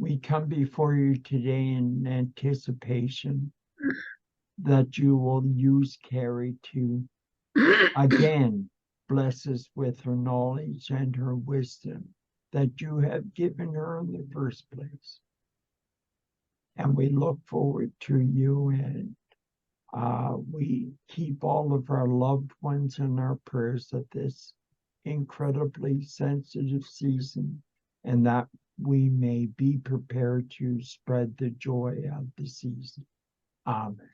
we come before you today in anticipation that you will use Carrie to again bless us with her knowledge and her wisdom that you have given her in the first place. And we look forward to you, and we keep all of our loved ones in our prayers at this incredibly sensitive season, and that we may be prepared to spread the joy of the season. Amen.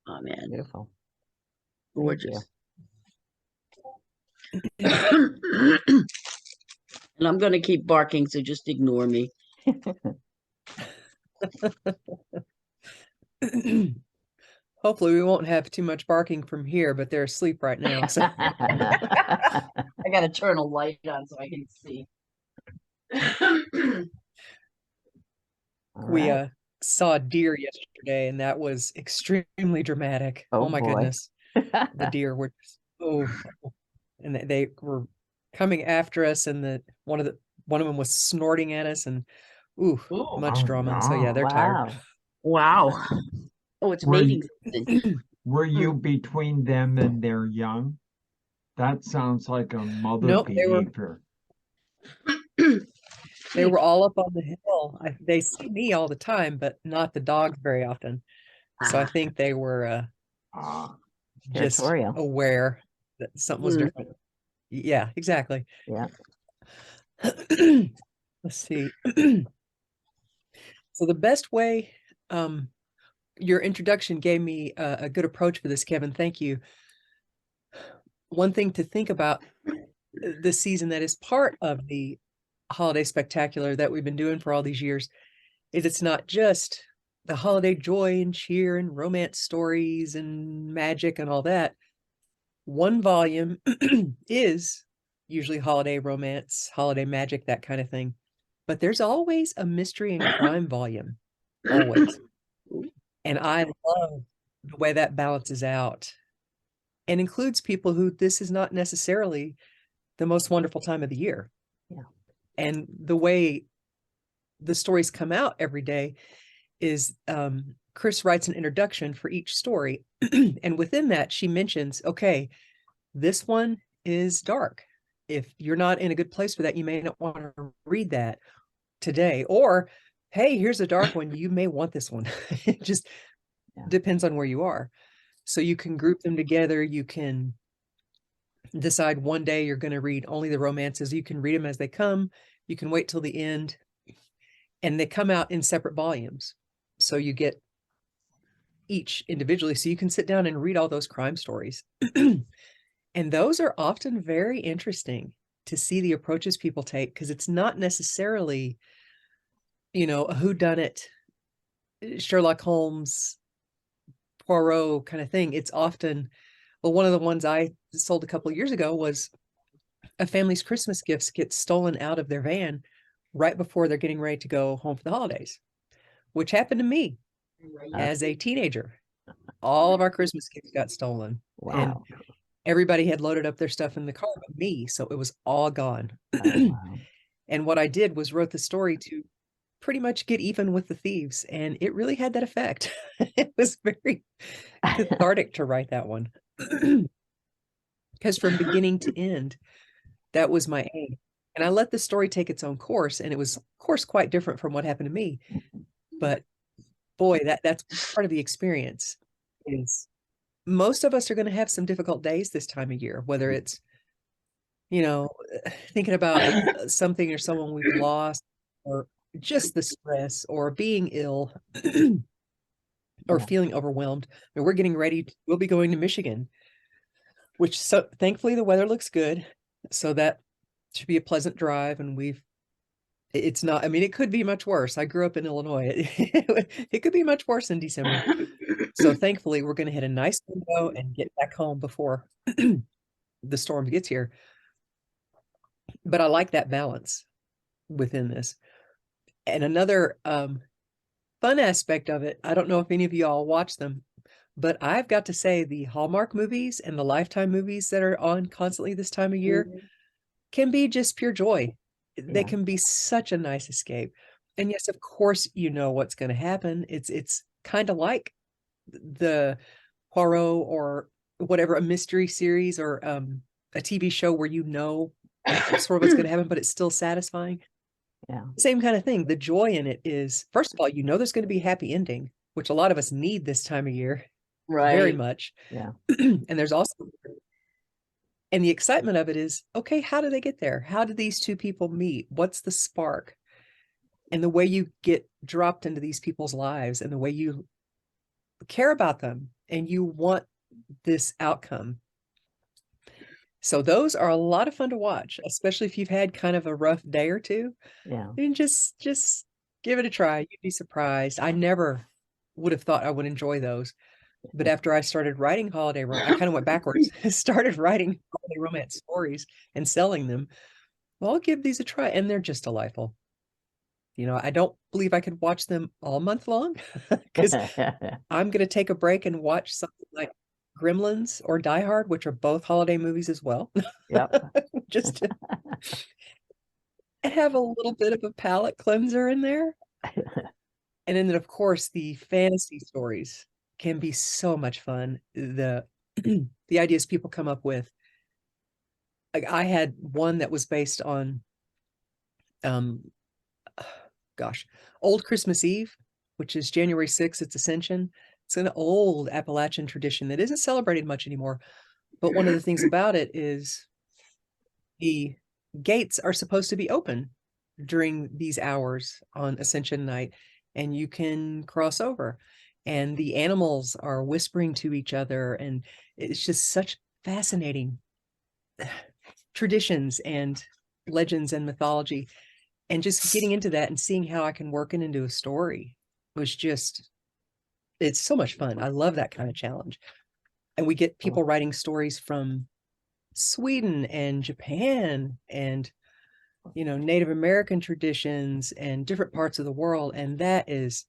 Amen. Beautiful. Gorgeous. And I'm going to keep barking, so just ignore me. Hopefully we won't have too much barking from here, but they're asleep right now. So I got to turn a light on so I can see. we saw a deer yesterday, and that was extremely dramatic. Oh, Oh my boy. goodness. The deer were and they were coming after us, and one of them was snorting at us, and much drama. So yeah, they're tired. Wow. Oh, it's mating season. Were you between them and their young? That sounds like a mother Nope, behavior. They were all up on the hill. They see me all the time, but not the dogs very often. So I think they were just Territorial. aware that something was different. Yeah, exactly. Yeah. Let's see. So the best way, your introduction gave me a good approach for this, Kevin. Thank you. One thing to think about this season that is part of the holiday spectacular that we've been doing for all these years is it's not just the holiday joy and cheer and romance stories and magic and all that. One volume is usually holiday romance, holiday magic, that kind of thing. But there's always a mystery and crime volume, always. And I love the way that balances out and includes people who this is not necessarily the most wonderful time of the year. Yeah. And the way the stories come out every day is Chris writes an introduction for each story. And within that, she mentions, okay, this one is dark. If you're not in a good place for that, you may not want to read that today. Or, hey, here's a dark one. You may want this one. It just depends on where you are. So you can group them together. You can decide one day you're going to read only the romances. You can read them as they come. You can wait till the end. And they come out in separate volumes. So you get each individually. So you can sit down and read all those crime stories. And those are often very interesting to see the approaches people take, because it's not necessarily, a whodunit, Sherlock Holmes, Poirot kind of thing. It's often, one of the ones I sold a couple of years ago was a family's Christmas gifts get stolen out of their van right before they're getting ready to go home for the holidays, which happened to me as a teenager. All of our Christmas gifts got stolen. Wow. And everybody had loaded up their stuff in the car but me, so it was all gone. Wow. And what I did was wrote the story to pretty much get even with the thieves, and it really had that effect. It was very cathartic to write that one. Because from beginning to end, that was my aim. And I let the story take its own course, and it was, of course, quite different from what happened to me. But boy, that's part of the experience. Is most of us are going to have some difficult days this time of year, whether it's, thinking about something or someone we've lost, or just the stress, or being ill, or feeling overwhelmed. I mean, we're getting ready. We'll be going to Michigan, which thankfully the weather looks good. So that should be a pleasant drive. And it's not, it could be much worse. I grew up in Illinois. It could be much worse in December. So thankfully we're going to hit a nice window and get back home before the storm gets here. But I like that balance within this. And another fun aspect of it, I don't know if any of you all watch them, but I've got to say the Hallmark movies and the Lifetime movies that are on constantly this time of year can be just pure joy. They can be such a nice escape. And yes, of course, you know what's going to happen. It's kind of like the Poirot or whatever, a mystery series or a TV show where you know sort of what's going to happen, but it's still satisfying. Yeah. Same kind of thing. The joy in it is, first of all, you know there's going to be a happy ending, which a lot of us need this time of year very Right. much. Yeah. And there's also, and the excitement of it is, okay, how do they get there? How did these two people meet? What's the spark? And the way you get dropped into these people's lives and the way you care about them and you want this outcome. So those are a lot of fun to watch, especially if you've had kind of a rough day or two. Yeah. And just give it a try. You'd be surprised. I never would have thought I would enjoy those. But after I started writing holiday romance, I kind of went backwards. Started writing holiday romance stories and selling them. Well, I'll give these a try. And they're just delightful. You know, I don't believe I could watch them all month long because I'm going to take a break and watch something like Gremlins or Die Hard, which are both holiday movies as well. Yep. Just to have a little bit of a palate cleanser in there. And then, of course, the fantasy stories can be so much fun. The ideas people come up with. Like I had one that was based on Old Christmas Eve, which is January 6th, it's Ascension. It's an old Appalachian tradition that isn't celebrated much anymore. But one of the things about it is the gates are supposed to be open during these hours on Ascension night, and you can cross over. And the animals are whispering to each other, and it's just such fascinating traditions and legends and mythology. And just getting into that and seeing how I can work it into a story was just, it's so much fun. I love that kind of challenge. And we get people writing stories from Sweden and Japan and, you know, Native American traditions and different parts of the world. And that is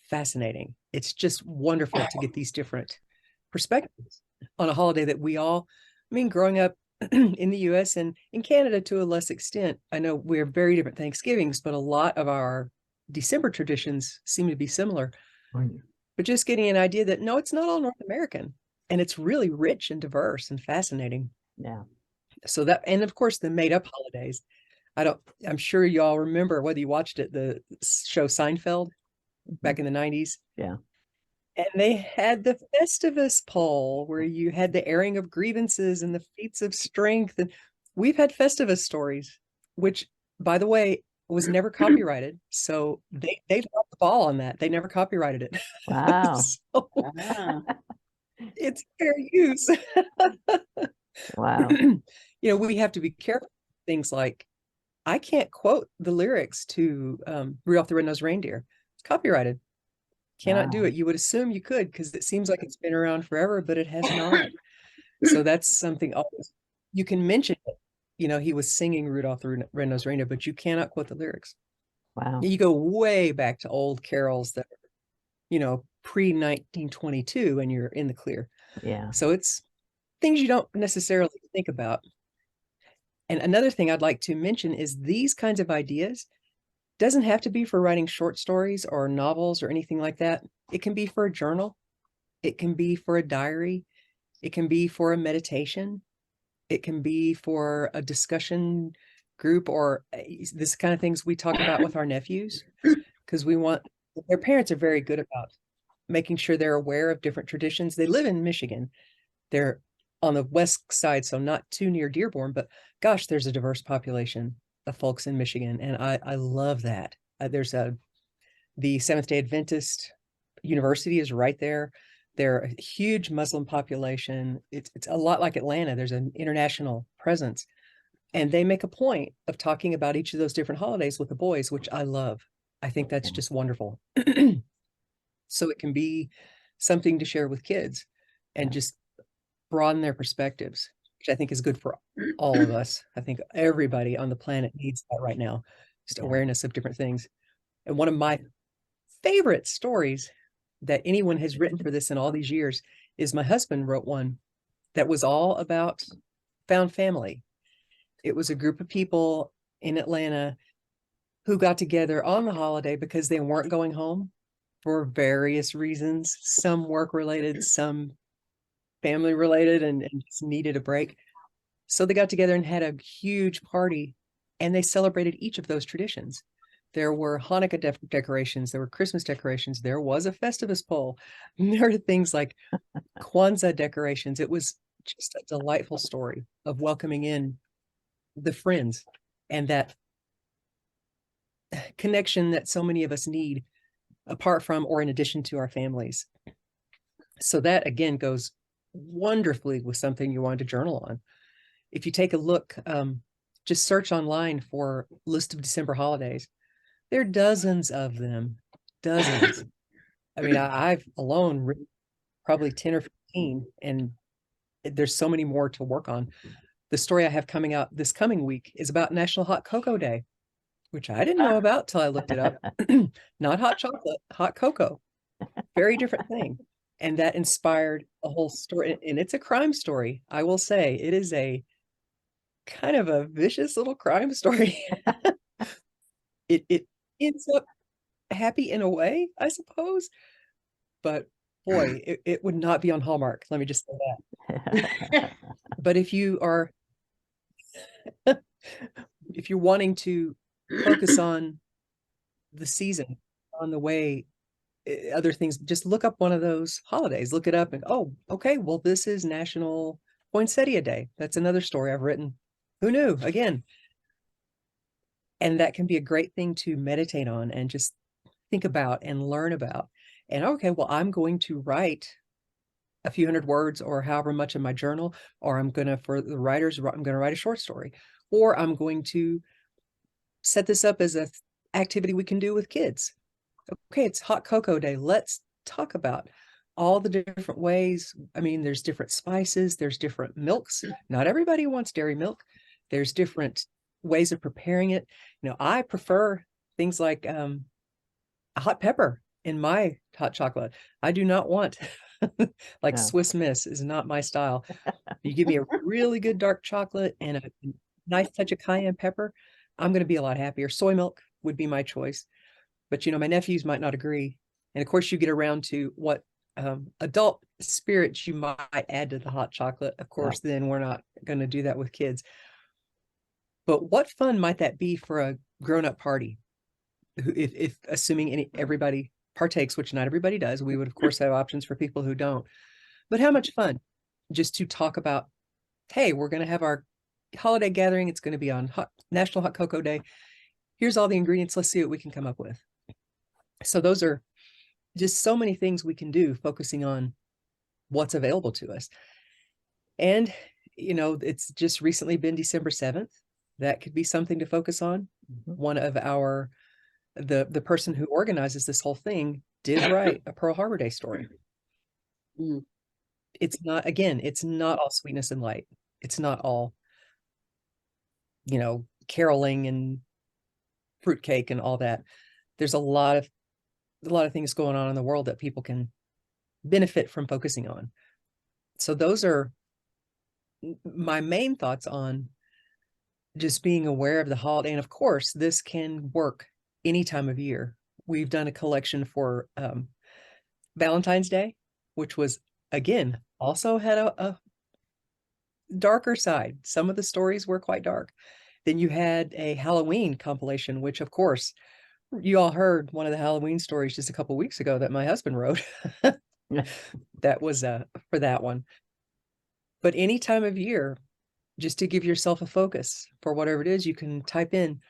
fascinating. It's just wonderful to get these different perspectives on a holiday that we all, I mean, growing up in the US and in Canada to a less extent, I know we're very different Thanksgivings, but a lot of our December traditions seem to be similar. Oh, yeah. But just getting an idea that no, it's not all North American, and it's really rich and diverse and fascinating. Yeah. So that, and of course, the made up holidays. I'm sure you all remember, whether you watched it, the show Seinfeld back in the 90s. Yeah. And they had the Festivus poll where you had the airing of grievances and the feats of strength. And we've had Festivus stories, which, by the way, was never copyrighted. So they dropped the ball on that. They never copyrighted it. Wow. So Ah. it's fair use. Wow. You know, we have to be careful. Things like, I can't quote the lyrics to Rudolph the Red-Nosed Reindeer. It's copyrighted. Cannot do Wow. it. You would assume you could because it seems like it's been around forever, but it has not. So that's something always you can mention it. You know, he was singing Rudolph the Red-Nosed Reindeer, but you cannot quote the lyrics. Wow. You go way back to old carols that are, you know, pre-1922 and you're in the clear. Yeah. So it's things you don't necessarily think about. And another thing I'd like to mention is these kinds of ideas doesn't have to be for writing short stories or novels or anything like that. It can be for a journal. It can be for a diary. It can be for a meditation. It can be for a discussion group or this kind of things we talk about with our nephews, because we want, their parents are very good about making sure they're aware of different traditions. They live in Michigan. They're on the west side, so not too near Dearborn, but gosh, there's a diverse population of folks in Michigan. And I love that. There's the Seventh-day Adventist University is right there. They're a huge Muslim population. It's a lot like Atlanta. There's an international presence. And they make a point of talking about each of those different holidays with the boys, which I love. I think that's just wonderful. So it can be something to share with kids and just broaden their perspectives, which I think is good for all of us. I think everybody on the planet needs that right now, just awareness of different things. And one of my favorite stories that anyone has written for this in all these years is my husband wrote one that was all about found family. It was a group of people in Atlanta who got together on the holiday because they weren't going home for various reasons, some work related, some family related, and just needed a break. So they got together and had a huge party, and they celebrated each of those traditions. There were Hanukkah decorations, there were Christmas decorations, there was a Festivus pole, there are things like Kwanzaa decorations. It was just a delightful story of welcoming in the friends and that connection that so many of us need apart from or in addition to our families. So that again goes wonderfully with something you want to journal on. If you take a look, just search online for list of December holidays. There are dozens of them, dozens. I mean, I've alone written probably 10 or 15, and there's so many more to work on. The story I have coming out this coming week is about National Hot Cocoa Day, which I didn't know about till I looked it up. Not hot chocolate, hot cocoa. Very different thing. And that inspired a whole story. And it's a crime story. I will say it is a kind of a vicious little crime story. It ends up happy in a way, I suppose. But boy, it would not be on Hallmark. Let me just say that. But if you're wanting to focus on the season, on the way other things, just look up one of those holidays, look it up and, oh, okay, well, this is National Poinsettia Day. That's another story I've written. Who knew? Again. And that can be a great thing to meditate on and just think about and learn about. And okay, well, I'm going to write a few hundred words or however much in my journal, or I'm going to, for the writers, I'm going to write a short story, or I'm going to set this up as an activity we can do with kids. Okay, it's Hot Cocoa Day. Let's talk about all the different ways. I mean, there's different spices, there's different milks. Not everybody wants dairy milk. There's different ways of preparing it. You know, I prefer things like a hot pepper in my hot chocolate. I do not want like No. Swiss Miss is not my style. You give me a really good dark chocolate and a nice touch of cayenne pepper, I'm going to be a lot happier. Soy milk would be my choice. But, you know, my nephews might not agree. And of course, you get around to what adult spirits you might add to the hot chocolate. Of course, then we're not going to do that with kids. But what fun might that be for a grown-up party? If assuming everybody partakes, which not everybody does, we would of course have options for people who don't. But how much fun just to talk about, hey, we're going to have our holiday gathering. It's going to be on National Hot Cocoa Day. Here's all the ingredients. Let's see what we can come up with. So those are just so many things we can do, focusing on what's available to us. And, you know, it's just recently been December 7th. That could be something to focus on. One of our, the person who organizes this whole thing did write a Pearl Harbor Day story. It's not, again, it's not all sweetness and light. It's not all, you know, caroling and fruitcake and all that. There's a lot of things going on in the world that people can benefit from focusing on. So those are my main thoughts on just being aware of the holiday. And of course, this can work any time of year. We've done a collection for Valentine's Day, which was, again, also had a darker side. Some of the stories were quite dark. Then you had a Halloween compilation, which of course, you all heard one of the Halloween stories just a couple of weeks ago that my husband wrote. That was for that one. But any time of year, just to give yourself a focus for whatever it is, you can type in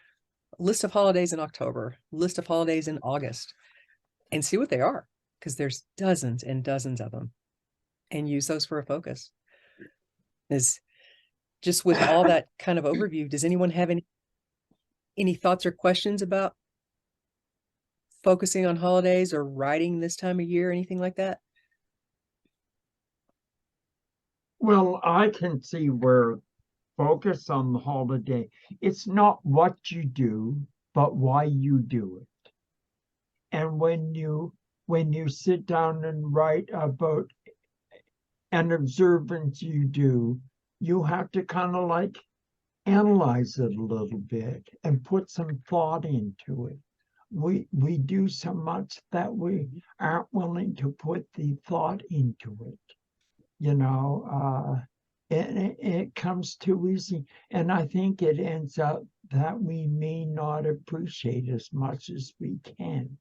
list of holidays in October, list of holidays in August, and see what they are, because there's dozens and dozens of them, and use those for a focus. Is just with all that kind of overview, does anyone have any thoughts or questions about focusing on holidays or writing this time of year, anything like that? Well, I can see where focus on the holiday. It's not what you do, but why you do it. And when you sit down and write about an observance you do, you have to kind of like analyze it a little bit and put some thought into it. We do so much that we aren't willing to put the thought into it. You know, it comes too easy. And I think it ends up that we may not appreciate as much as we can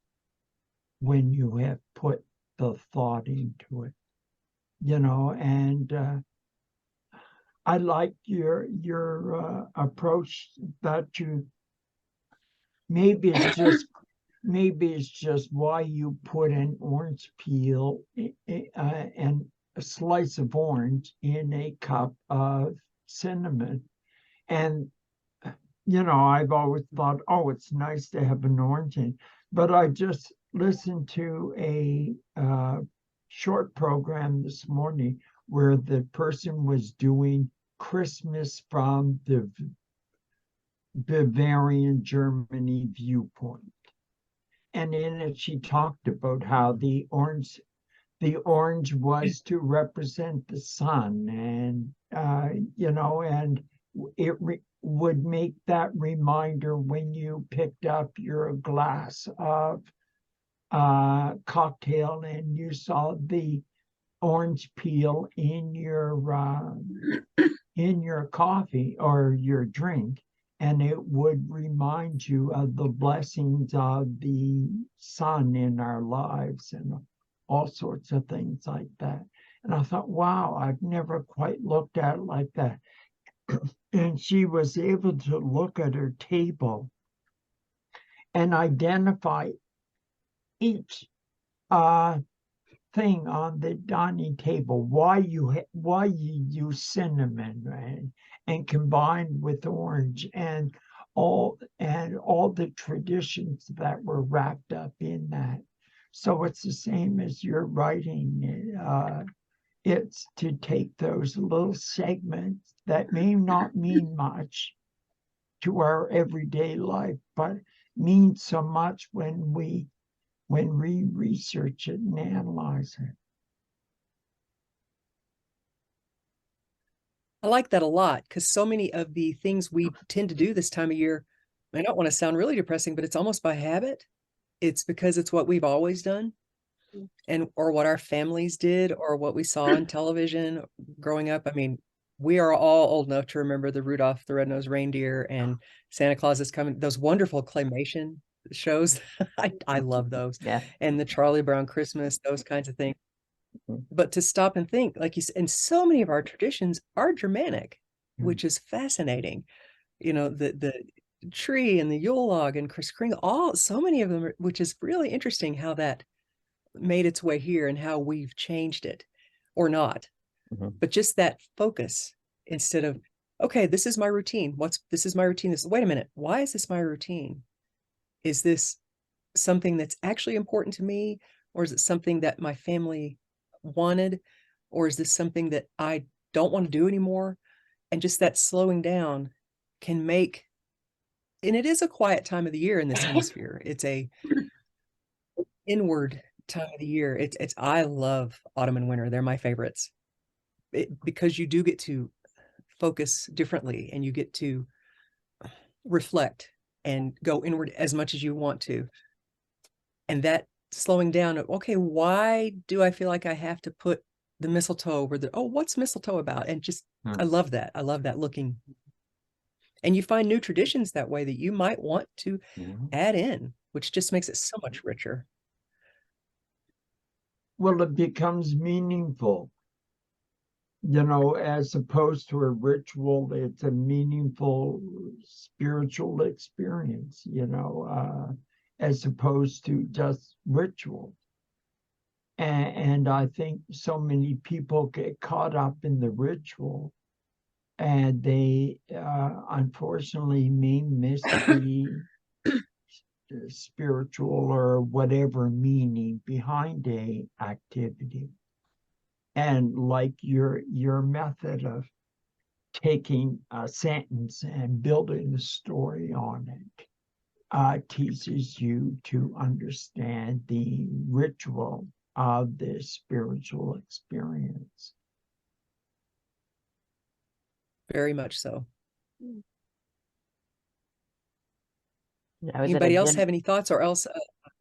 when you have put the thought into it. You know, and I like your approach that you maybe it's just why you put an orange peel and a slice of orange in a cup of cinnamon. And you know, I've always thought, oh, it's nice to have an orange in, but I just listened to a short program this morning where the person was doing Christmas from the Bavarian Germany viewpoint. And in it, she talked about how the orange was to represent the sun, and you know, and it would make that reminder when you picked up your glass of cocktail and you saw the orange peel in your coffee or your drink, and it would remind you of the blessings of the sun in our lives and all sorts of things like that. And I thought, wow, I've never quite looked at it like that. And she was able to look at her table and identify each thing on the dining table, why you use cinnamon, right? And combined with orange and all the traditions that were wrapped up in that. So it's the same as your writing. It's to take those little segments that may not mean much to our everyday life, but mean so much when we research it and analyze it. I like that a lot, because so many of the things we tend to do this time of year, I don't want to sound really depressing, but it's almost by habit. It's because it's what we've always done, and or what our families did, or what we saw on television growing up. I mean, we are all old enough to remember the Rudolph the Red-Nosed Reindeer and Santa Claus is Coming, those wonderful claymation shows. I love those. Yeah. And the Charlie Brown Christmas, those kinds of things. Mhm. But to stop and think, like you said, and so many of our traditions are Germanic, which is fascinating. You know, the tree and the Yule log and Kris Kringle, so many of them, which is really interesting how that made its way here and how we've changed it or not. Mhm. But just that focus instead of, okay, this is my routine. This is my routine. Wait a minute. Why is this my routine? Is this something that's actually important to me? Or is it something that my family wanted? Or is this something that I don't want to do anymore? And just that slowing down can make, and it is a quiet time of the year in this hemisphere. It's a inward time of the year. It's I love autumn and winter. They're my favorites. Because you do get to focus differently and you get to reflect and go inward as much as you want to. And that slowing down, okay, why do I feel like I have to put the mistletoe over what's mistletoe about? And just, I love that. I love that looking. And you find new traditions that way that you might want to add in, which just makes it so much richer. Well, it becomes meaningful. You know, as opposed to a ritual, it's a meaningful spiritual experience, you know, as opposed to just ritual. And I think so many people get caught up in the ritual and they unfortunately may miss the spiritual or whatever meaning behind a activity. And like your method of taking a sentence and building a story on it teaches you to understand the ritual of this spiritual experience. Very much so. I was at a Anybody else dinner. have any thoughts or else?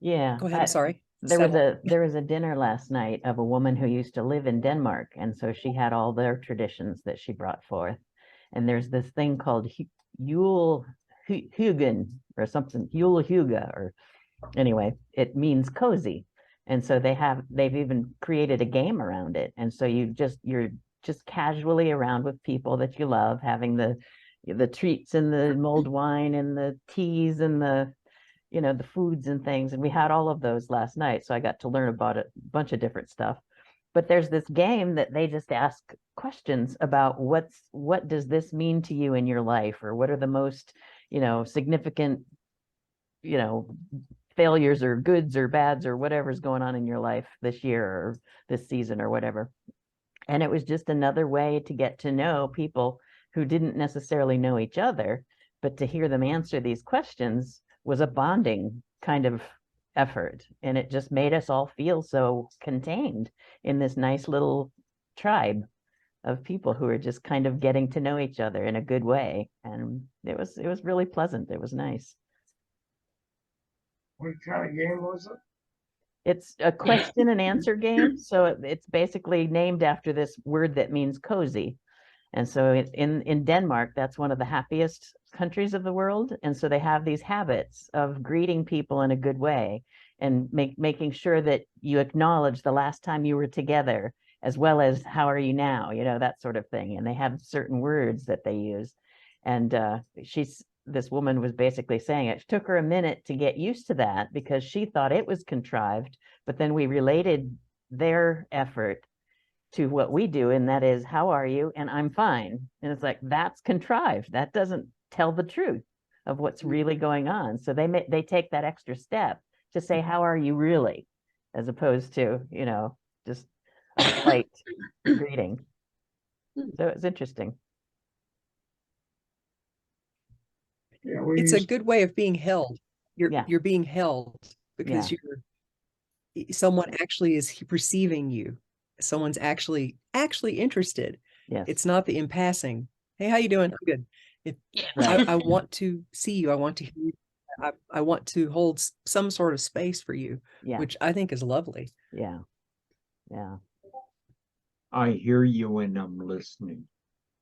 Yeah, Go ahead. I'm sorry. there was Settle. there was a dinner last night of a woman who used to live in Denmark, and so she had all their traditions that she brought forth. And there's this thing called Yule Hugen or something, Yule Huga, or anyway, it means cozy. And so they've even created a game around it. And so you're just casually around with people that you love, having the treats and the mulled wine and the teas and the the foods and things. And we had all of those last night. So I got to learn about a bunch of different stuff. But there's this game that they just ask questions about what does this mean to you in your life, or what are the most, significant, failures or goods or bads or whatever's going on in your life this year or this season or whatever. And it was just another way to get to know people who didn't necessarily know each other, but to hear them answer these questions was a bonding kind of effort. And it just made us all feel so contained in this nice little tribe of people who are just kind of getting to know each other in a good way. And it was really pleasant. It was nice. What kind of game was it? It's a question and answer game. So it's basically named after this word that means cozy. And so in Denmark, that's one of the happiest countries of the world. And so they have these habits of greeting people in a good way and making sure that you acknowledge the last time you were together, as well as how are you now, that sort of thing. And they have certain words that they use. And this woman was basically saying it took her a minute to get used to that because she thought it was contrived. But then we related their effort to what we do, and that is, how are you? And I'm fine. And it's like, that's contrived. That doesn't tell the truth of what's really going on. So they take that extra step to say, how are you really? As opposed to, just a polite greeting. So it's interesting. Yeah, It's a good way of being held. Yeah. You're being held because someone actually is perceiving you. Someone's actually interested. Yes. It's not the in passing. Hey, how you doing? I'm good. Right. I want to see you. I want to hear you. I want to hold some sort of space for you, Yeah. which I think is lovely. Yeah. Yeah. I hear you and I'm listening,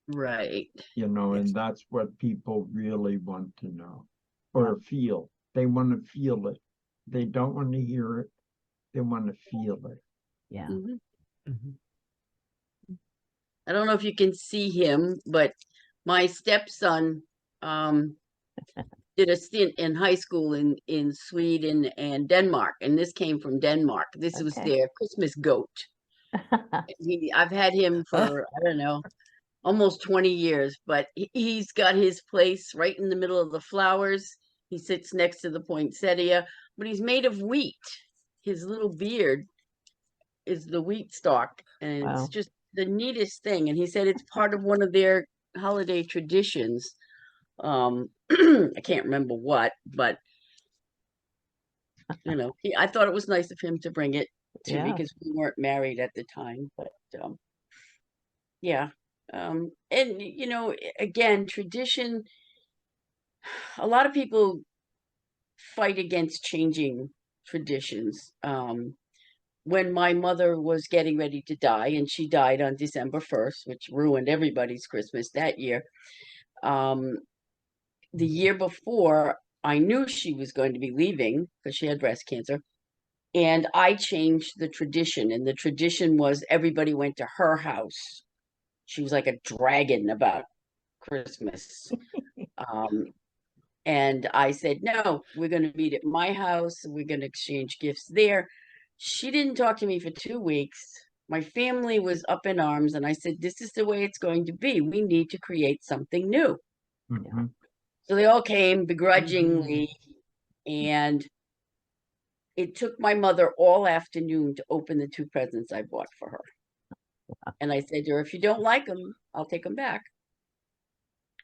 Right. and that's what people really want to know or feel. They want to feel it. They don't want to hear it. They want to feel it. Yeah. Mhm. Mhm. I don't know if you can see him, but my stepson did a stint in high school in Sweden and Denmark, and this came from Denmark. This was Okay. their Christmas goat. I've had him for I don't know, almost 20 years, but he's got his place right in the middle of the flowers. He sits next to the poinsettia, but he's made of wheat. His little beard is the wheat stalk, and Wow. it's just the neatest thing. And he said it's part of one of their holiday traditions. I can't remember what, but I thought it was nice of him to bring it to me Yeah. because we weren't married at the time. But yeah, and again, tradition. A lot of people fight against changing traditions. When my mother was getting ready to die, and she died on December 1st, which ruined everybody's Christmas that year. The year before, I knew she was going to be leaving because she had breast cancer. And I changed the tradition. And the tradition was everybody went to her house. She was like a dragon about Christmas. And I said, no, we're going to meet at my house. We're going to exchange gifts there. She didn't talk to me for 2 weeks. My family was up in arms. And I said, this is the way it's going to be. We need to create something new. Mhm. So they all came begrudgingly. And it took my mother all afternoon to open the 2 presents I bought for her. And I said to her, if you don't like them, I'll take them back.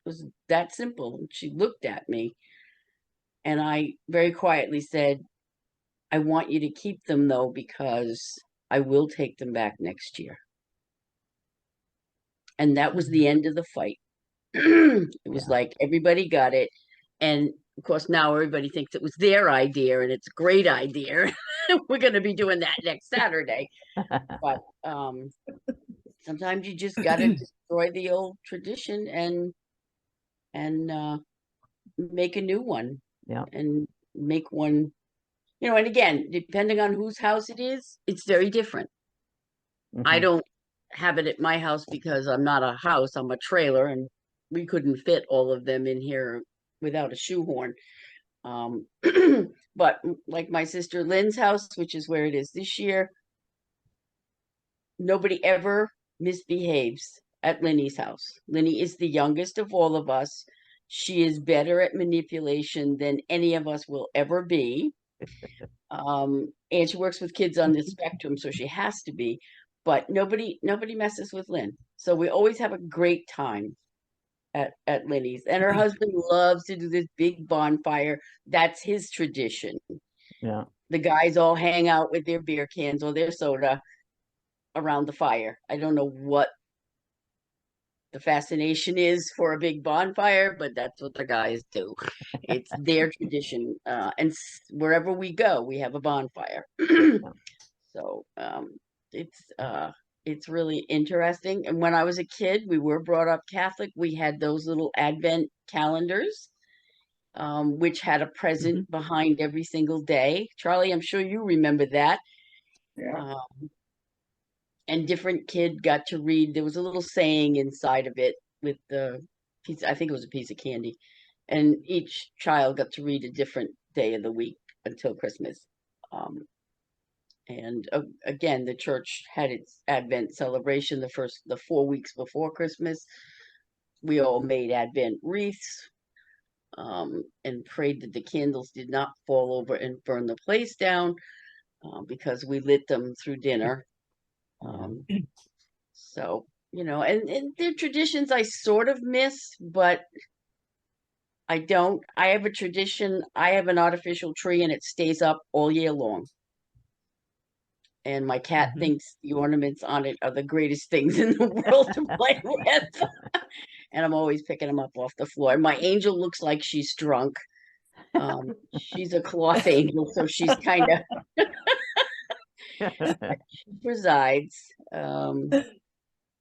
It was that simple. And she looked at me. And I very quietly said, I want you to keep them, though, because I will take them back next year. And that was the end of the fight. It was like everybody got it. And of course, now everybody thinks it was their idea and it's a great idea. We're going to be doing that next Saturday. But sometimes you just got to destroy the old tradition and make a new one. Yeah. And make one, and again, depending on whose house it is, it's very different. I Mhm. don't have it at my house because I'm not a house, I'm a trailer, and we couldn't fit all of them in here without a shoehorn. But like my sister Lynn's house, which is where it is this year, nobody ever misbehaves at Linny's house. Linny is the youngest of all of us. She is better at manipulation than any of us will ever be. And she works with kids on the spectrum, so she has to be. But nobody messes with Lynn. So we always have a great time at Linny's. And her husband loves to do this big bonfire. That's his tradition. Yeah. The guys all hang out with their beer cans or their soda around the fire. I don't know what the fascination is for a big bonfire, but that's what the guys do. It's their tradition. And wherever we go, we have a bonfire. So it's really interesting. And when I was a kid, we were brought up Catholic. We had those little Advent calendars, which had a present behind every single day. Charlie, I'm sure you remember that. Yeah. And different kid got to read. There was a little saying inside of it with the piece. I think it was a piece of candy, and each child got to read a different day of the week until Christmas. And again, the church had its Advent celebration the 4 weeks before Christmas. We all made Advent wreaths, and prayed that the candles did not fall over and burn the place down, because we lit them through dinner. So, and their traditions I sort of miss, but I don't. I have a tradition. I have an artificial tree and it stays up all year long. And my cat thinks the ornaments on it are the greatest things in the world to play with. And I'm always picking them up off the floor. And my angel looks like she's drunk. She's a cloth angel, so she's kind of she presides. And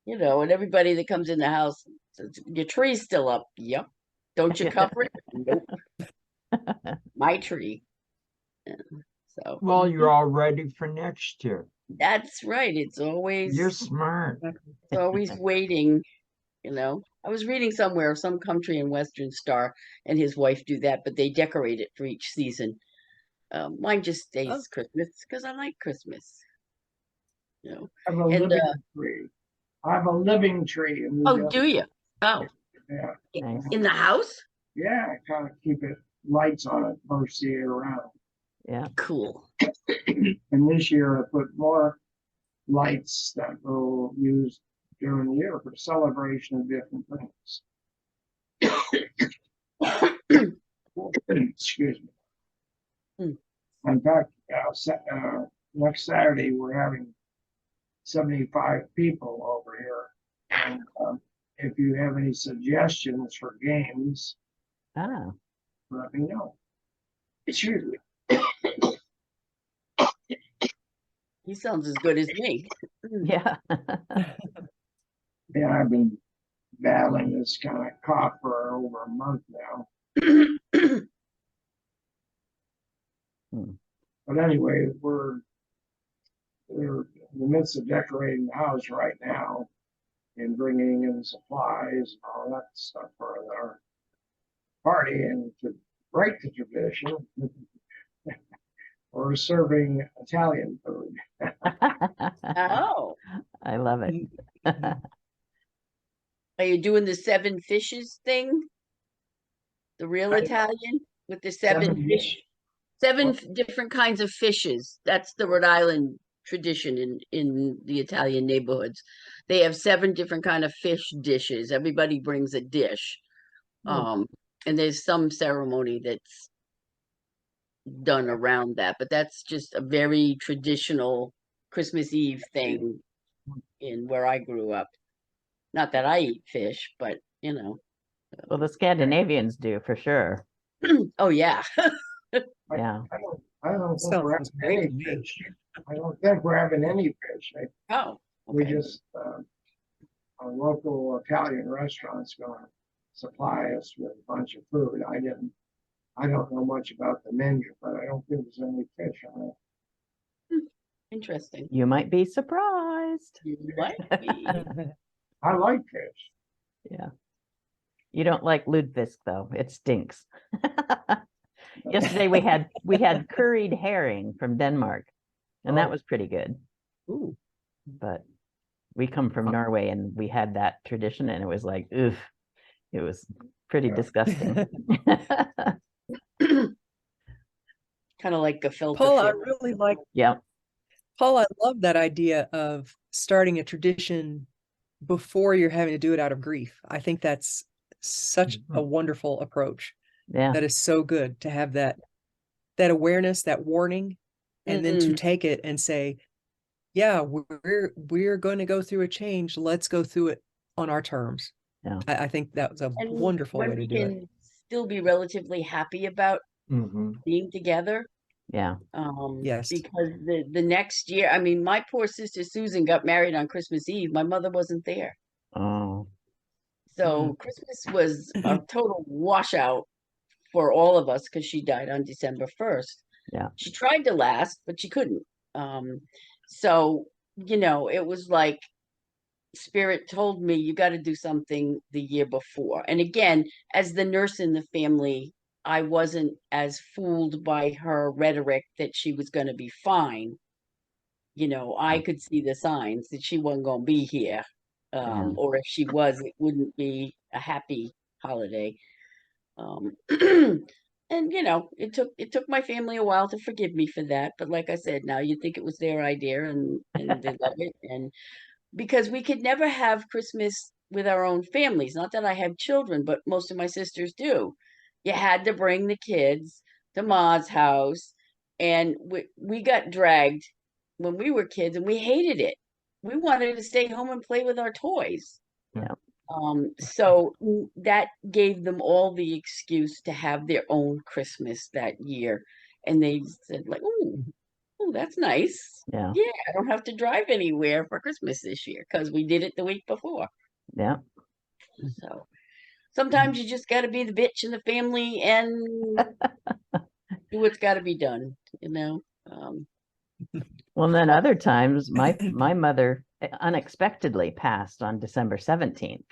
everybody that comes in the house says, your tree's still up. Yep. Don't you cover it? Nope. My tree. So Well, you're all ready for next year. that's right. You're smart. It's always waiting, I was reading somewhere, some country in Western Star and his wife do that, but they decorate it for each season. Mine just stays Christmas because I like Christmas. I have a And living tree. I have a living tree. In the oh, do you? Oh, Yeah. Nice. in the house? Yeah, I kind of keep it lights on it most of the year round. Yeah. Cool. And this year I put more lights that we'll use during the year for celebration of different things. Excuse me. In fact, next Saturday we're having 75 people over here. And if you have any suggestions for games, let me know. Excuse me. He sounds as good as me. Yeah. Yeah, I've been battling this kind of cough for over a month now. But anyway, we're in the midst of decorating the house right now and bringing in supplies and all that stuff for our party. And to break the tradition, we're serving Italian food. Oh, I love it. are you doing the 7 fishes thing? The real Italian with the 7 fish? 7 different kinds of fishes. That's the Rhode Island tradition in the Italian neighborhoods. They have 7 different kind of fish dishes. Everybody brings a dish. And there's some ceremony that's done around that, but that's just a very traditional Christmas Eve thing in where I grew up. Not that I eat fish, but Well, the Scandinavians do for sure. Oh, yeah. Yeah. I don't think we're Sounds having great any to me. fish. I don't think we're having any fish. Oh, We okay. just, a local Italian restaurant's gonna supply us with a bunch of food. I don't know much about the menu, but I don't think there's any fish on Interesting. You might be surprised. You might be. it. I like fish. Yeah. You don't like lutefisk though. It stinks. Yesterday we had curried herring from Denmark, and that Oh. was pretty good. Ooh. But we come from Norway and we had that tradition and it was like, oof, it was pretty Yeah. disgusting. Kind of like gefilte Paul, I fish. really like, Yeah. Paul, I love that idea of starting a tradition before you're having to do it out of grief. I think that's such a wonderful approach. Yeah. That is so good to have that awareness, that warning, and then to take it and say, yeah, we're going to go through a change. Let's go through it on our terms. Yeah. I think that was a And wonderful when way to we do it. can still be relatively happy about Mhm. being together. Yeah. Yes. Because the next year, I mean, my poor sister Susan got married on Christmas Eve. My mother wasn't there. Oh, So Christmas was a total washout for all of us because she died on December 1st. Yeah. She tried to last, but she couldn't. So, it was like Spirit told me, you got to do something the year before. And again, as the nurse in the family, I wasn't as fooled by her rhetoric that she was going to be fine. I could see the signs that she wasn't going to be here. Yeah. Or if she was, it wouldn't be a happy holiday. And it took my family a while to forgive me for that. But like I said, now you think it was their idea and they love it. And because we could never have Christmas with our own families. Not that I have children, but most of my sisters do. You had to bring the kids to Ma's house, and we got dragged when we were kids, and we hated it. We wanted to stay home and play with our toys. Yeah. So that gave them all the excuse to have their own Christmas that year, and they said like, "Oh, that's nice. Yeah. Yeah, I don't have to drive anywhere for Christmas this year because we did it the week before." Yeah. So sometimes you just got to be the bitch in the family and do what's got to be done, Well, then other times my mother unexpectedly passed on December 17th.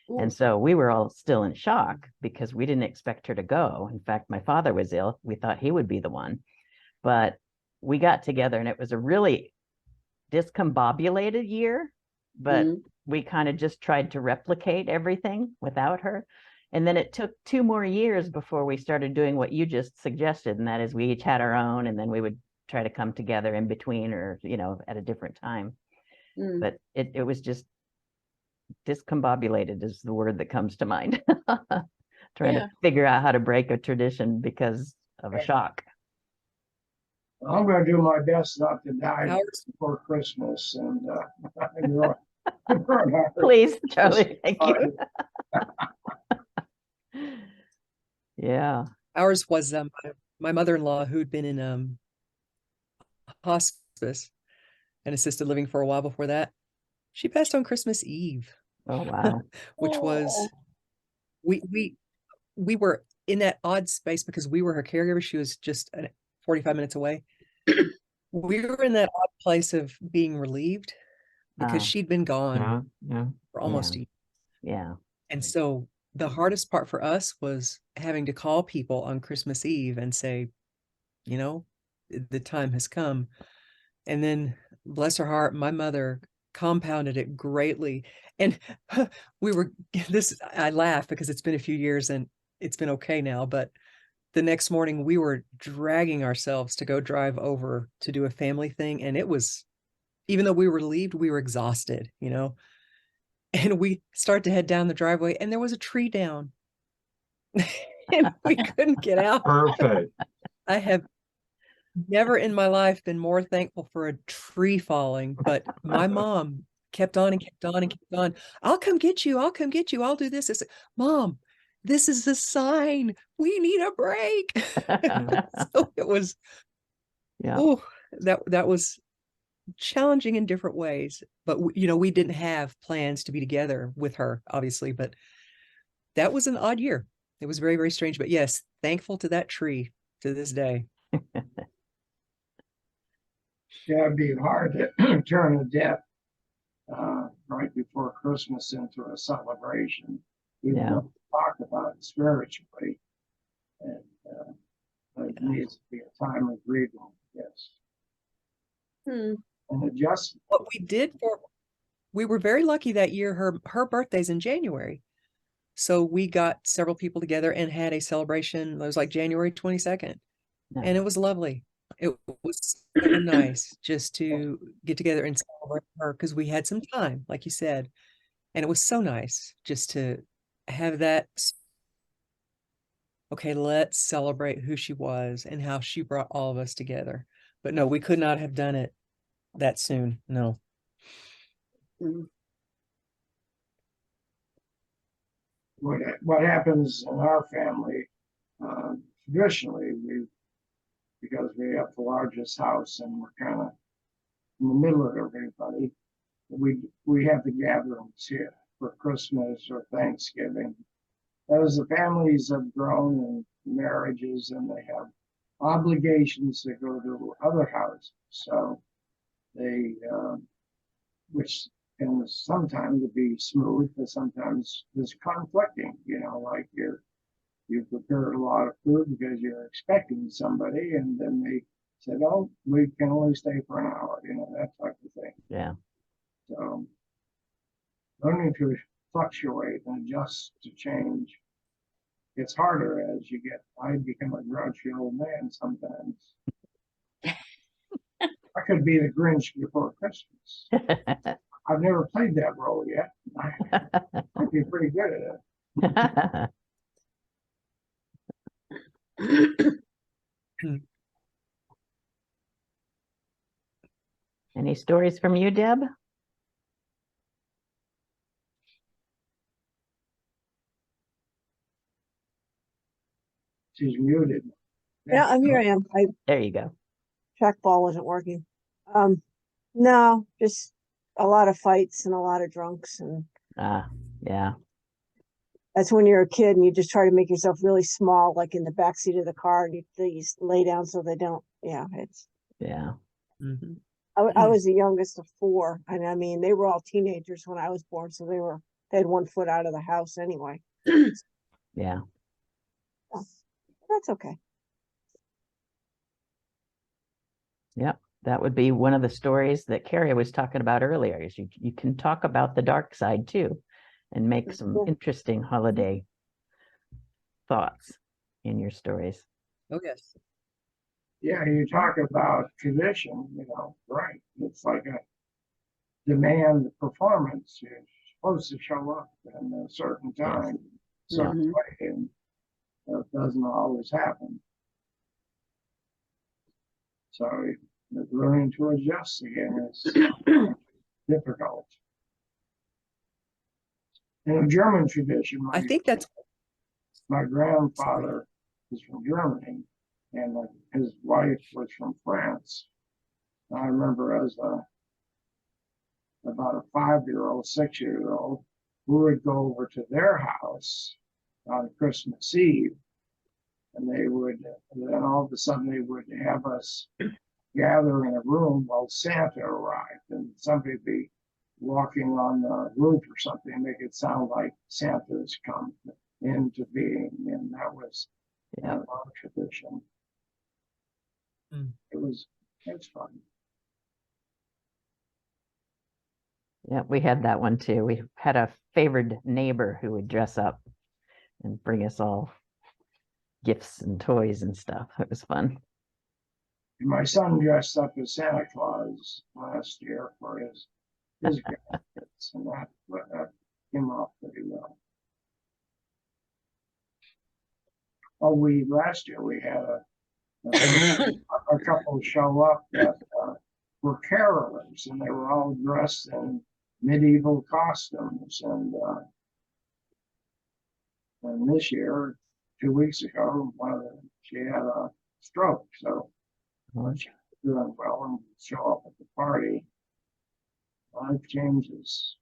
And so we were all still in shock because we didn't expect her to go. In fact, my father was ill. We thought he would be the one. But we got together and it was a really discombobulated year, but we kind of just tried to replicate everything without her. And then it took 2 more years before we started doing what you just suggested. And that is we each had our own, and then we would try to come together in between or, at a different time. But it was just discombobulated is the word that comes to mind. Trying to figure out how to break a tradition because of a shock. I'm gonna do my best not to die Ours- before Christmas and, Please, Charlie, thank you. Yeah. Ours was my mother-in-law who'd been in hospice and assisted living for a while before that. She passed on Christmas Eve. Oh, wow. Which was we were in that odd space because we were her caregiver. She was just 45 minutes away. We were in that odd place of being relieved because she'd been gone for almost a year. Yeah. And so the hardest part for us was having to call people on Christmas Eve and say, the time has come. And then, bless her heart, my mother compounded it greatly. And I laugh because it's been a few years and it's been okay now, but the next morning we were dragging ourselves to go drive over to do a family thing. And it was, even though we were relieved, we were exhausted, and we start to head down the driveway and there was a tree down and we couldn't get out. Perfect. I have never in my life been more thankful for a tree falling, but my mom kept on and kept on and kept on. I'll come get you. I'll come get you. I'll do this. It's like, Mom, this is a sign. We need a break. So it was, Yeah, oh, that was challenging in different ways. But you know, we didn't have plans to be together with her, obviously, but that was an odd year. It was very, very strange. But yes, thankful to that tree to this day. Yeah, it'd be hard to turn a death right before Christmas into a celebration. Even Yeah. though we talk about it spiritually, and it needs to be a time of grieving. Yes, Hmm. and adjustment. What we were very lucky that year. Her birthday's in January. So we got several people together and had a celebration. It was like January 22nd. And it was lovely. It was so nice just to get together and celebrate her because we had some time, like you said. And it was so nice just to have that. Okay, let's celebrate who she was and how she brought all of us together. But no, we could not have done it that soon. No. Mm. What happens in our family traditionally, because we have the largest house and we're kind of in the middle of everybody, we have the gatherings here for Christmas or Thanksgiving. As the families have grown and marriages, and they have obligations to go to other houses, so they, which can sometimes be smooth, but sometimes it's conflicting. You know, like you prepare a lot of food because you're expecting somebody, and then they said, "Oh, we can only stay for an hour." You know, that type of thing. Yeah. So learning to fluctuate and adjust to change. It's harder as you get, I become a grouchy old man sometimes. I could be the Grinch before Christmas. I've never played that role yet. I'd be pretty good at it. Any stories from you, Deb? She's muted. Yeah, I'm here. I am. My There you go. trackball wasn't working. No, just a lot of fights and a lot of drunks, and Yeah. that's when you're a kid and you just try to make yourself really small, like in the backseat of the car, and you lay down so they don't. Yeah, it's. Yeah. Mhm. I was the youngest of four, and I mean they were all teenagers when I was born, so they had 1 foot out of the house anyway. Yeah. That's okay. Yep. That would be one of the stories that Carrie was talking about earlier, is you can talk about the dark side too and make some Yeah. interesting holiday thoughts in your stories. Oh, yes. Yeah, you talk about tradition, you know, right? It's like a demand performance. You're supposed to show up in a certain time, certain way, and that doesn't always happen. So learning to adjust again is difficult. In a German tradition, I think that's my grandfather is from Germany, and his wife was from France. I remember as about a 5-year-old, 6-year-old, we would go over to their house on Christmas Eve, and then all of a sudden they would have us gather in a room while Santa arrived, and somebody would be walking on the roof or something, make it sound like Santa's come into being, and that was our tradition. It's fun. Yeah, we had that one too. We had a favored neighbor who would dress up and bring us all gifts and toys and stuff. It was fun. And my son dressed up as Santa Claus last year for his gadgets, and that came off pretty well. Oh, last year we had a couple show up that were carolers, and they were all dressed in medieval costumes, and And this year, 2 weeks ago, she had a stroke, so she's doing well and show up at the party. Life changes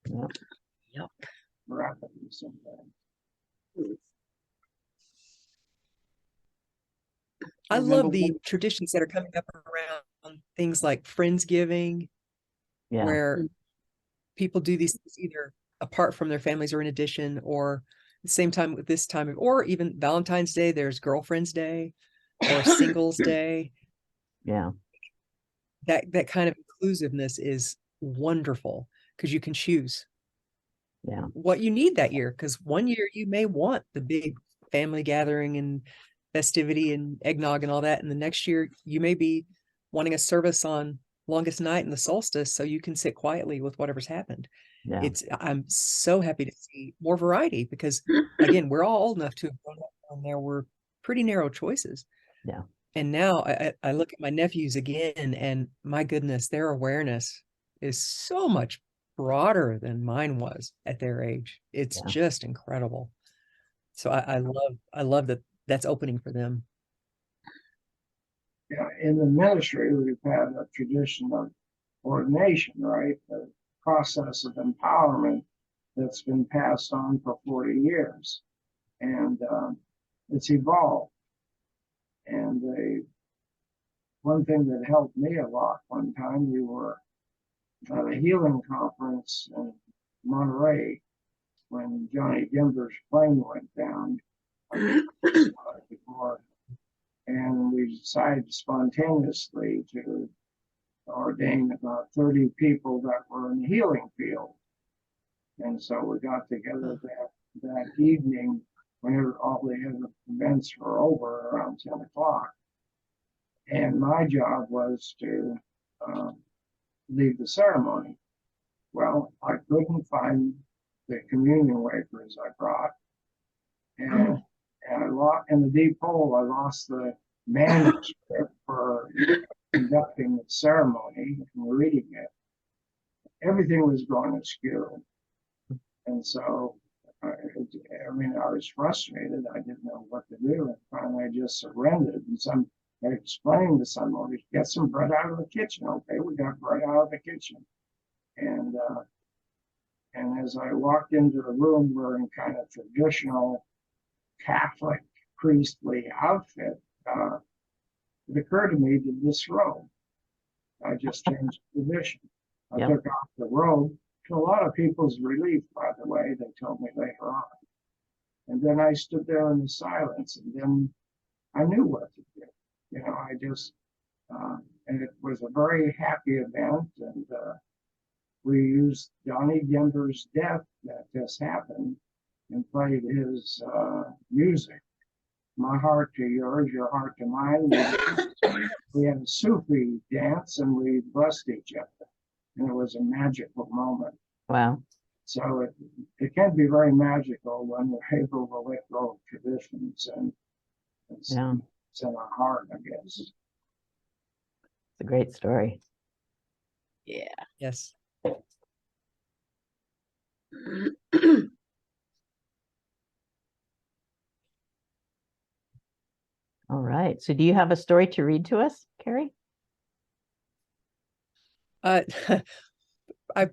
Yep. rapidly sometimes. I Remember love the when- traditions that are coming up around things like Friendsgiving, Yeah, where people do these things either apart from their families or in addition, or the same time with this time, or even Valentine's Day, there's Girlfriend's Day or Singles Day. yeah, That kind of inclusiveness is wonderful because you can choose yeah, what you need that year. Because one year you may want the big family gathering and festivity and eggnog and all that, and the next year you may be wanting a service on longest night and the solstice so you can sit quietly with whatever's happened. yeah, I'm so happy to see more variety because again, we're all old enough to have grown up and there were pretty narrow choices. Yeah. And now I look at my nephews again, and my goodness, their awareness is so much broader than mine was at their age. It's Yeah. just incredible. So I love that that's opening for them. Yeah, in the ministry, we've had a tradition of ordination, right? The process of empowerment that's been passed on for 40 years. And it's evolved. And one thing that helped me a lot one time, we were at a healing conference in Monterey when Johnny Denver's plane went down before, and we decided spontaneously to ordain about 30 people that were in the healing field. And so we got together that evening whenever all the events were over around 10 o'clock. And my job was to lead the ceremony. Well, I couldn't find the communion wafers I brought. And I lost in the deep hole, I lost the manuscript for conducting the ceremony and reading it. Everything was going askew. And so, I was frustrated. I didn't know what to do. And finally, I just surrendered. And I explained to somebody, get some bread out of the kitchen. Okay, we got bread out of the kitchen. And as I walked into the room wearing kind of traditional Catholic priestly outfit, it occurred to me to disrobe. I just changed position. I Yep. took off the robe, to a lot of people's relief, by the way, they told me later on. And then I stood there in the silence, and then I knew what to do. I just, and it was a very happy event, and we used Johnny Denver's death that just happened and played his music. My heart to yours, your heart to mine. We had a Sufi dance and we blessed each other. And it was a magical moment. wow, So it can be very magical when we're able to let go of traditions, and it's yeah, in our heart, I guess. it's a great story. Yeah. Yes. All right, so do you have a story to read to us, Carrie? I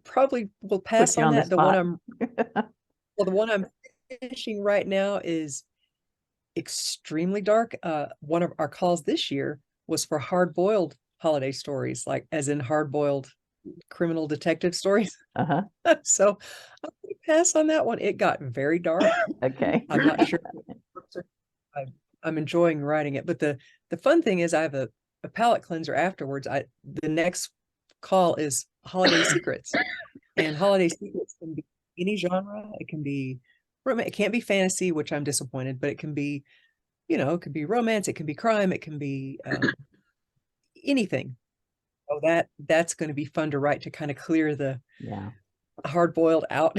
probably will pass you on on the that. The one spot. the one I'm finishing right now is extremely dark. One of our calls this year was for hard-boiled holiday stories, like as in hard-boiled criminal detective stories. Uh-huh, So I'm gonna pass on that one. It got very dark. okay. I'm not sure. I'm enjoying writing it, but the fun thing is I have a palate cleanser afterwards. The next call is holiday secrets, and holiday secrets can be any genre. It can be it can't be fantasy, which I'm disappointed, but it can be, it could be romance, it can be crime, it can be anything. So that's going to be fun to write to kind of clear the Yeah, hard boiled out.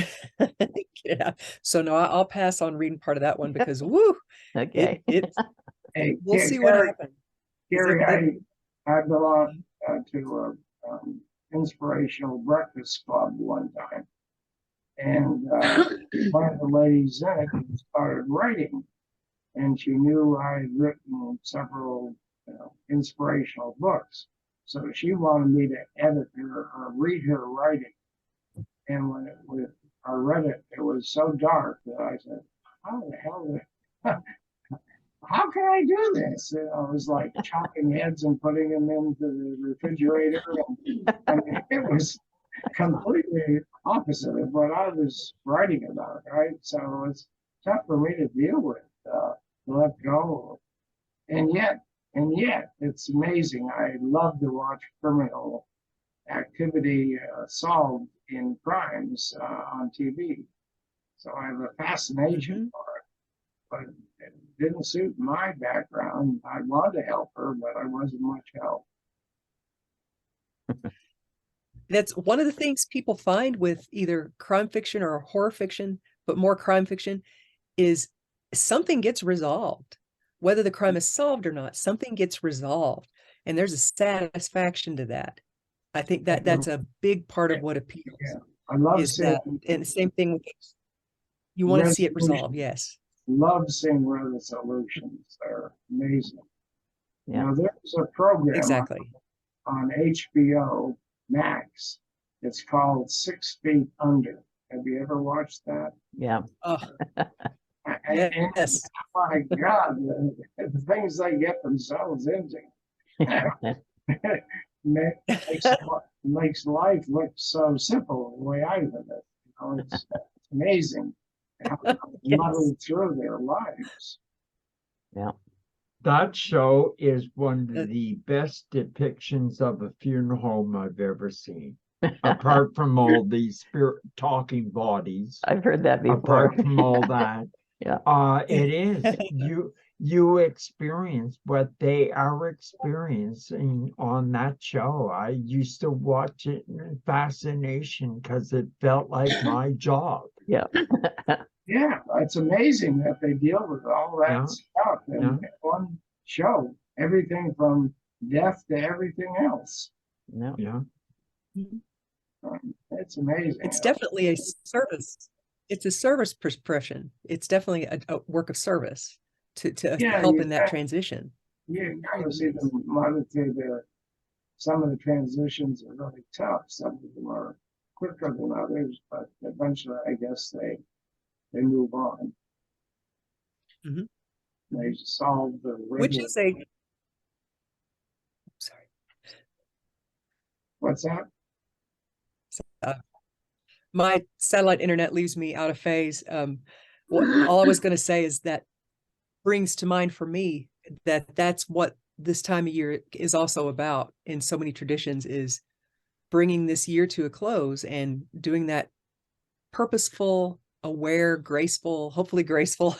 Yeah. So no, I'll pass on reading part of that one because woo, okay. Hey, we'll see what happens. Gary, I belonged to an inspirational breakfast club one time. And one of the ladies in it started writing, and she knew I had written several, inspirational books. So she wanted me to edit her or read her writing. And when I read it, it was so dark that I said, "How the hell? How can I do this?" And I was like chopping heads and putting them into the refrigerator, and it was completely opposite of what I was writing about, right? So it's tough for me to deal with, to let go. And yet, it's amazing. I love to watch criminal activity solved in crimes on TV. So I have a fascination for it, but it didn't suit my background. I wanted to help her, but I wasn't much help. That's one of the things people find with either crime fiction or horror fiction, but more crime fiction, is something gets resolved. Whether the crime is solved or not, something gets resolved. And there's a satisfaction to that. I think that that's a big part of what appeals. Yeah. I love Is seeing that, and the same thing with, you want to see it resolution. resolved, yes. Love seeing resolutions. They're amazing. Yeah. Now there's a program Exactly. on HBO Max. It's called 6 Feet Under. Have you ever watched that? Yeah. Oh, And, yes. my God, the things they get themselves into makes life look so simple the way I live it. It's amazing how they muddle through their lives. Yeah. That show is one Uh, of the best depictions of a funeral home I've ever seen. Apart from all these spirit talking bodies, I've heard that before. apart from all that, Yeah. it is you experience what they are experiencing on that show. I used to watch it in fascination because it felt like my job. Yeah. Yeah, it's amazing that they deal with all that Yeah. stuff in one show. Everything from death to everything else. No. Yeah. It's amazing. It's definitely a service. It's a service profession. It's definitely a work of service to Yeah, help you in that bet. transition. You kind of see them monitor some of the transitions are really tough. Some of them are quicker than others, but eventually, I guess they move on. Mhm. They solve the Which regular. is a, sorry, What's that? my satellite internet leaves me out of phase. All I was going to say is that brings to mind for me that that's what this time of year is also about in so many traditions, is bringing this year to a close and doing that purposeful, aware, graceful, hopefully graceful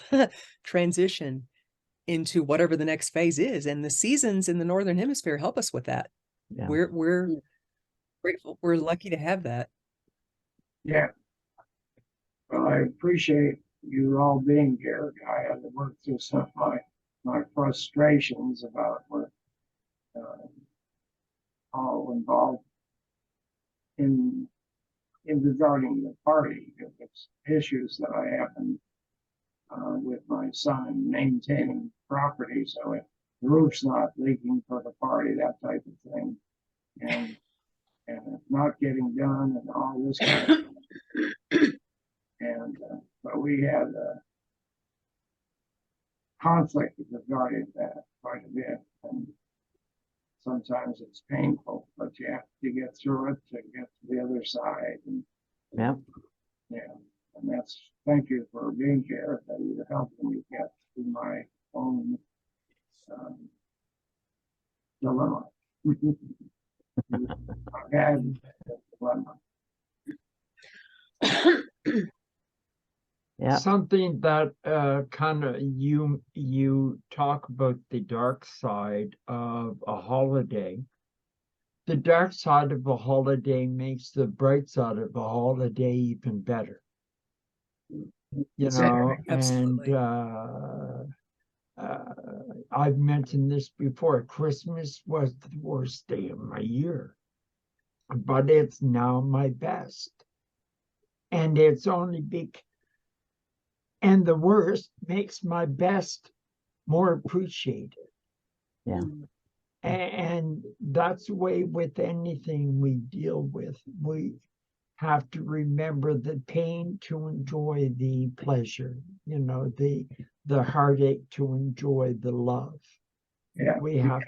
transition into whatever the next phase is. And the seasons in the Northern Hemisphere help us with that. Yeah. We're grateful. We're lucky to have that. Yeah. Well, I appreciate you all being here. I had to work through some of my frustrations about what all involved in regarding the party. It's issues that I have with my son maintaining property, so the roof's not leaking for the party, that type of thing, and not getting done and all this kind of stuff. And but we had a conflict regarding that quite a bit, and sometimes it's painful, but you have to get through it to get to the other side. And Yeah. yeah, and that's, thank you for being here. That you're helping me get through my own dilemma. I've had a dilemma. Yeah. Something that kind of you talk about the dark side of a holiday. The dark side of a holiday makes the bright side of a holiday even better. You know, Absolutely. and I've mentioned this before. Christmas was the worst day of my year, but it's now my best. And it's only and the worst makes my best more appreciated. Yeah. And that's the way with anything we deal with. We have to remember the pain to enjoy the pleasure, the heartache to enjoy the love. Yeah. We have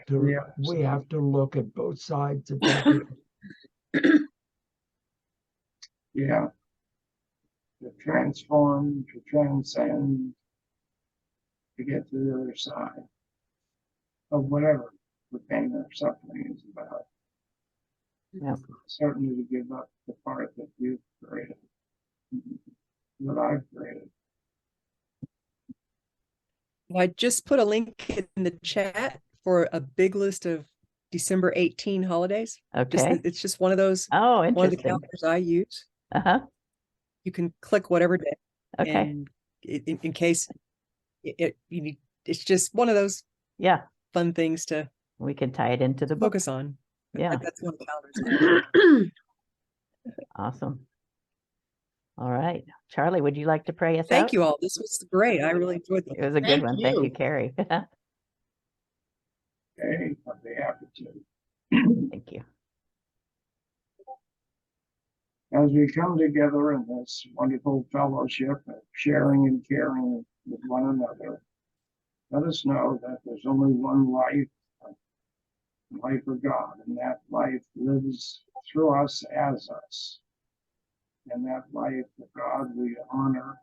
to look at both sides of everything. Yeah. To transform, to transcend, to get to the other side of whatever the pain or suffering is about. Yeah. Certainly to give up the part that you've created, that I've created. I just put a link in the chat for a big list of December 18 holidays. Okay. It's just one of those, Oh, one of the interesting. calendars I use. Uh-huh. You can click whatever day. Okay. And in case you need, it's just one of those Yeah. fun things to We can tie it into the book. focus on. Yeah. That's one of the calendars. Awesome. All right. Charlie, would you like to pray us out? Thank you all. This was great. I really enjoyed It it. was a good Thank one. Thank you, you. Carrie. Okay, I'd be happy to. Thank you. As we come together in this wonderful fellowship of sharing and caring with one another, let us know that there's only one life, the life of God, and that life lives through us as us. And that life of God we honor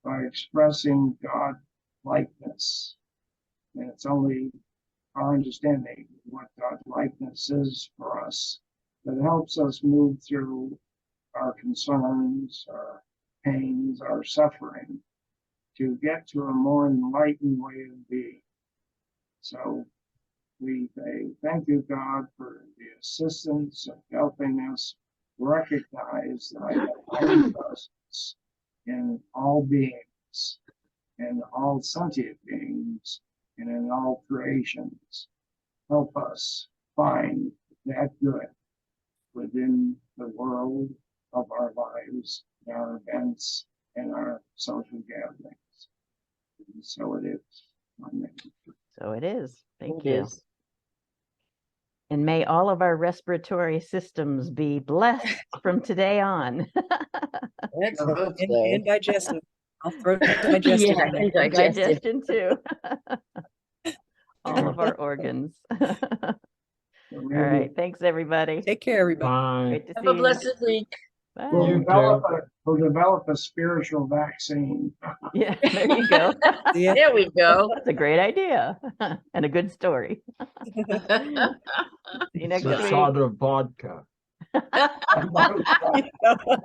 by expressing God likeness. And it's only our understanding of what God likeness is for us that helps us move through our concerns, our pains, our suffering, to get to a more enlightened way of being. So we say, thank you, God, for the assistance of helping us recognize that I have one presence in all beings, in all sentient beings, and in all creations. Help us find that good within the world of our lives, our events, and our social gatherings. And so it is. Amen. So it is. Thank It you. is. And may all of our respiratory systems be blessed from today on. Let's hope And, so. and digestive. I'll throw digestive Yeah, in there. and digestive. Digestion too. All of our organs. All right. Thanks, everybody. Take care, everybody. Bye. Great to Have see a you. blessed week. Bye. You We'll develop a spiritual vaccine. Yeah, there you go. See ya. There we go. That's a great idea and a good story. See you next It's a week. shot of vodka. Yeah.